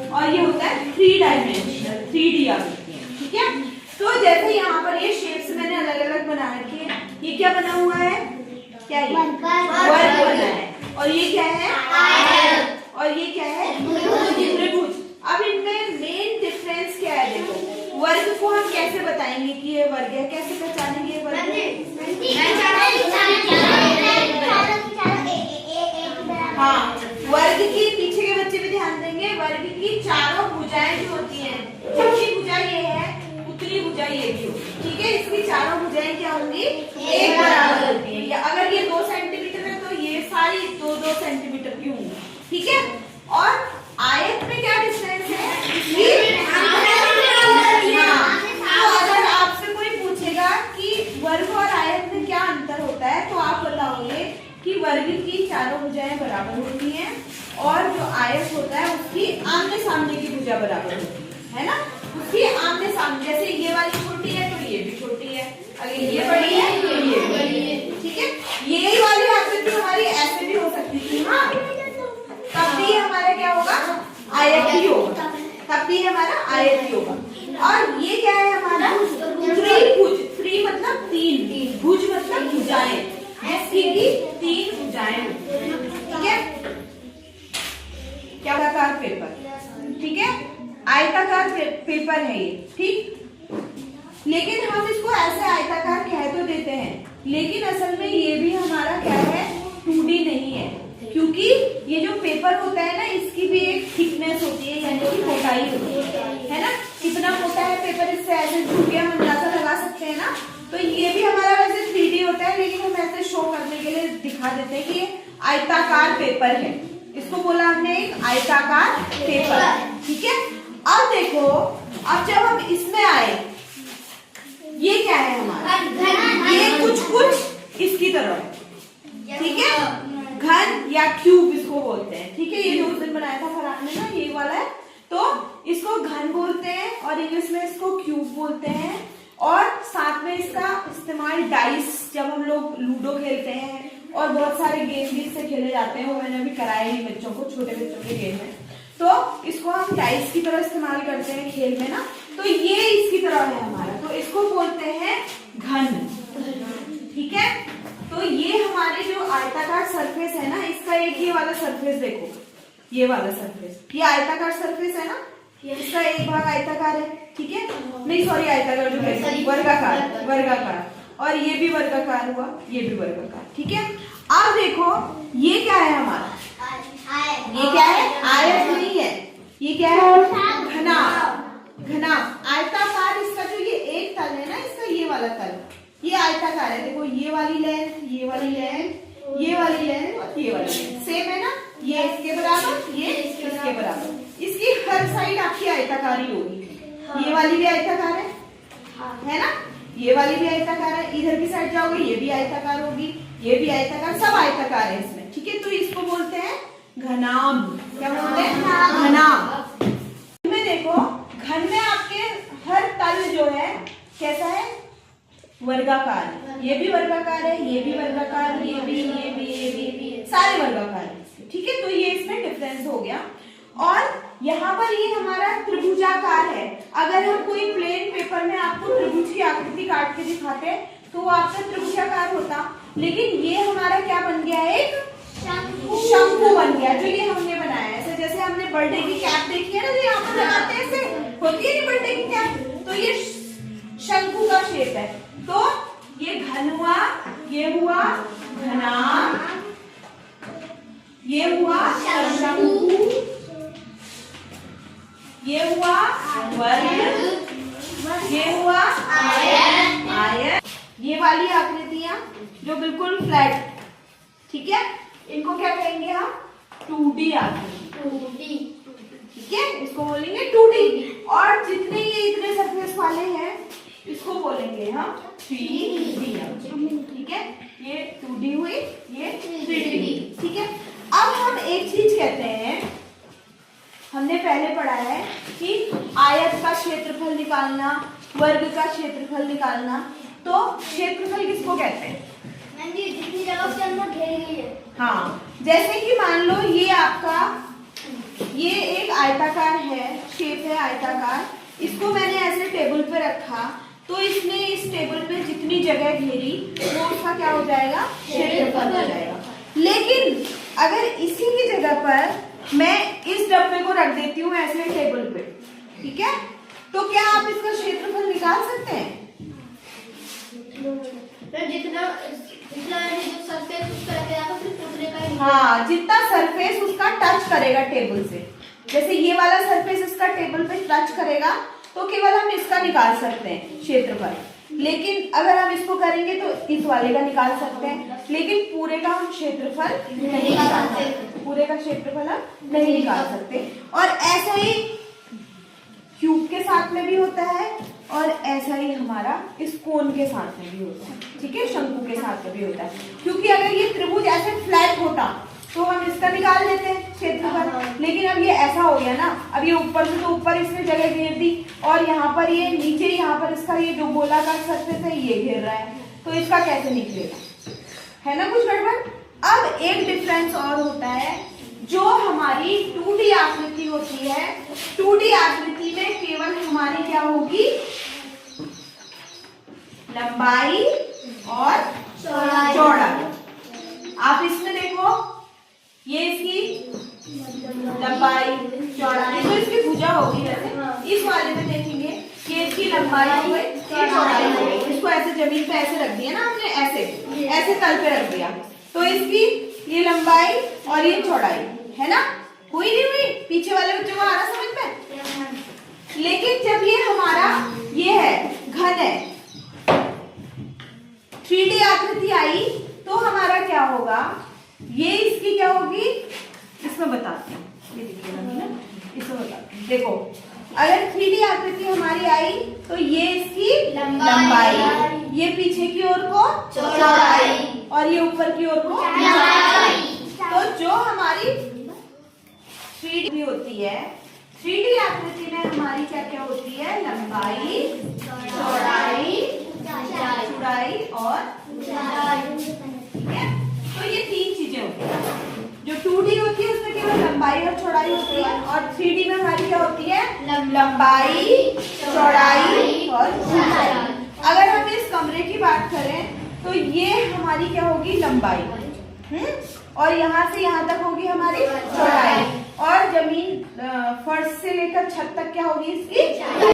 और ये होता है 3 डायमेंशनल 3D आकृतियां, ठीक है। तो जैसे यहाँ पर ये शेप्स मैंने अलग अलग बना रखे हैं, ये क्या बना हुआ है, क्या ये वर्ग बना है, और ये क्या है आयत, और ये क्या है त्रिभुज। अब इनमें मेन डिफरेंस क्या है, देखो वर्ग को हम कैसे बताएंगे कि ये वर्ग है, कैसे पहचानेंगे ये वर्ग हाँ, वर्ग की पीछे के बच्चे भी ध्यान देंगे, वर्ग की चारों भुजाएं जो होती हैं, जितनी भुजा ये है उतनी भुजा ये भी होगी, ठीक है। इसकी चारों भुजाएं क्या होंगी, एक बराबर होती है, या अगर ये 2 सेंटीमीटर है तो ये सारी 2-2 सेंटीमीटर की होंगी, ठीक है। और आयत में क्या डिफरेंस है, तो अगर आपसे कोई पूछेगा कि वर्ग और आयत में क्या अंतर होता है, तो आप बताओगे कि वर्ग की चारों भुजाएं बराबर होती हैं, और जो आयत होता है उसकी आमने सामने की भुजा बराबर होती है ना, उसकी आमने सामने, जैसे ये वाली छोटी है तो ये भी छोटी है, अगर ये बड़ी है तो ये बड़ी है, ठीक है। ये वाली आकृति हमारी ऐसे भी हो सकती थी, हाँ, तब भी हमारा क्या होगा, आयत ही होगा, तब भी हमारा आयत ही होगा। और ये क्या है हमारा त्रिभुज, त्रि मतलब 3, भुज मतलब भुजाएं, जिसकी की 3 भुजाएं, ठीक है। क्या आयताकार पेपर, ठीक है, आयताकार पेपर है ये, ठीक। लेकिन हम इसको ऐसे आयताकार कह तो देते हैं, लेकिन असल में ये भी हमारा क्या है, 2D नहीं है, क्योंकि ये जो पेपर होता है ना, इसकी भी एक थिकनेस होती है, यानी कि मोटाई होती है ना। कितना मोटा है पेपर, इससे ऐसे झुक के हम अंदाजा लगा सकते हैं ना। तो ये भी हमारा वैसे 3D होता है, लेकिन हम ऐसे शो करने के लिए दिखा देते हैं कि ये आयताकार पेपर है, इसको बोला हमने एक आयताकार पेपर, ठीक है। अब देखो, अब जब हम इसमें आए, ये क्या है हमारा, ये कुछ इसकी तरह है, ठीक है, घन या क्यूब इसको बोलते हैं, ठीक है। ये जो उस दिन बनाया था फरहान ने ना, ये वाला है, तो इसको घन बोलते हैं, और इंग्लिश में इसको क्यूब बोलते हैं। और साथ में इसका इस्तेमाल डाइस, जब हम लोग लूडो खेलते हैं और बहुत सारे गेम भी इससे खेले जाते हैं, वो मैंने अभी कराए ही बच्चों को, छोटे बच्चों के गेम में, तो इसको हम डाइस की तरह इस्तेमाल करते हैं खेल में ना, तो ये इसकी तरह है हमारा, तो इसको बोलते हैं घन, ठीक है। तो ये हमारे जो आयताकार सरफेस है ना, इसका एक ये वाला सरफेस देखो, ये वाला सरफेस, ये आयताकार सरफेस है ना, इसका एक भाग आयताकार है, ठीक है, नहीं सॉरी आयताकार जो है वर्गाकार, वर्गाकार, और ये भी वर्गाकार हुआ, ये भी वर्गाकार, ठीक है। अब देखो ये क्या है हमारा, ये क्या है, आयत नहीं है, ये क्या है, घना, घना आयताकार। इसका जो ये एक तल है ना, इसका ये वाला तल, ये आयताकार है, देखो ये वाली लेंथ, ये वाली लेंथ, ये वाली लेंथ और ये वाली लेंथ सेम है ना, ये इसके बराबर, ये इसके बराबर, इसकी हर साइड आपकी आयताकार ही होगी, ये वाली भी आयताकार है ना, ये वाली भी आयताकार है, इधर की साइड जाओगे ये भी आयताकार होगी, ये भी आयताकार, सब आयताकार है इसमें, ठीक है। तो इसको बोलते हैं घनाभ, क्या बोलते हैं, घनाभ। इसमें देखो घन में आपके हर तल जो है कैसा है, वर्गाकार, ये भी वर्गाकार है, ये भी वर्गाकार, ये भी सारे वर्गाकार है, ठीक है। तो ये इसमें डिफरेंस हो गया। और यहाँ पर ये हमारा त्रिभुजाकार है, अगर हम कोई प्लेन पेपर में आपको त्रिभुज की आकृति काट के दिखाते तो वो आपका त्रिभुजाकार होता, लेकिन ये हमारा क्या बन गया, एक शंकु बन गया, जो ये हमने बनाया है। जैसे हमने बर्थडे की कैप देखी है ना, जो यहाँ पर लगाते हैं, ऐसे होती है बर्थडे की कैप, तो ये शंकु का शेप है। तो ये घन हुआ, ये हुआ घना, ये हुआ शंकु, ये हुआ वर्ग, ये हुआ आयत, आयत। ये वाली आकृतियां जो बिल्कुल फ्लैट, ठीक है, इनको क्या कहेंगे हम, 2D आकृति, ठीक है, इसको बोलेंगे 2D। और जितने ये इतने सरफेस वाले हैं इसको बोलेंगे हम 3D, ठीक है। ये 2D हुई, ये 3D, ठीक है। अब हम एक चीज कहते हैं, हमने पहले पढ़ा है कि आयत का क्षेत्रफल निकालना, वर्ग का क्षेत्रफल निकालना, तो क्षेत्रफल किसको कहते हैं, जितनी जगह उसके अंदर घेरी गई है। हाँ, जैसे कि मान लो ये आपका, ये एक आयताकार है, शेप है आयताकार, इसको मैंने ऐसे टेबल पे रखा तो इसने इस टेबल पे जितनी जगह घेरी वो उसका क्या हो जाएगा, क्षेत्रफल हो जाएगा। लेकिन अगर इसी की जगह पर मैं इस डब्बे को रख देती हूँ ऐसे टेबल पे, ठीक है, तो क्या आप इसका क्षेत्रफल निकाल सकते हैं? जितना जो सरफेस उसका रहेगा फिर उतने का ही। हाँ, जितना सरफेस उसका टच करेगा टेबल से, जैसे ये वाला सरफेस इसका टेबल पे टच करेगा तो केवल हम इसका निकाल सकते हैं क्षेत्रफल। लेकिन अगर हम इसको करेंगे तो इस वाले का निकाल सकते हैं, लेकिन पूरे का हम क्षेत्रफल नहीं निकाल सकते, पूरे का क्षेत्रफल हम नहीं निकाल सकते। और ऐसा ही क्यूब के साथ में भी होता है और ऐसा ही हमारा इस कोन के साथ में भी होता है, ठीक है, शंकु के साथ में भी होता है। क्योंकि अगर ये त्रिभुज ऐसे फ्लैट होता तो हम इसका निकाल लेते हैं क्षेत्रफल, लेकिन अब ये ऐसा हो गया ना, अब ये ऊपर से तो ऊपर इसने जगह घेर दी और यहाँ पर ये नीचे, यहाँ पर इसका ये जो गोलाकार सरफेस है ये घेर रहा है, तो इसका कैसे निकलेगा, है ना कुछ गड़बड़। अब एक डिफरेंस और होता है, जो हमारी 2D आकृति होती है, 2D आकृति में केवल हमारी क्या होगी, लंबाई और चौड़ाई। आप इसमें देखो, ये इसकी लंबाई चौड़ाई, तो इसकी भुजा होगी वैसे, इस वाले में देखेंगे ये इसकी लंबाई हो गई, ये चौड़ाई हो गई। इसको ऐसे जमीन पे ऐसे रख दिया ना आपने, ऐसे ऐसे तल पे रख दिया, तो इसकी ये लंबाई और ये चौड़ाई है ना, हुई नहीं हुई, पीछे वाले बच्चों को आ रहा समझ में। लेकिन जब ये हमारा ये है घन है, 3D आकृति आई, तो हमारा क्या होगा, ये इसकी क्या होगी, इसमें बताते हैं, ये देखिएगा ना, इसमें बताते हैं। देखो, अगर 3D आकृति हमारी आई तो ये इसकी लंबाई, ये पीछे की ओर को चौड़ाई और ये ऊपर की ओर को लंबाई। तो जो हमारी 3D होती है, 3D आकृति में हमारी क्या क्या होती है, लंबाई, चौड़ाई और ठीक है। तो ये 3 चीजें होती है। जो 2D होती है उसमें केवल लंबाई और चौड़ाई होती है, और 3D में हमारी क्या होती है, लंबाई, चौड़ाई और ऊंचाई। अगर हम इस कमरे की बात करें तो ये हमारी क्या होगी, लंबाई, और यहाँ से यहाँ तक होगी हमारी चौड़ाई, और जमीन फर्श से लेकर छत तक क्या होगी इसकी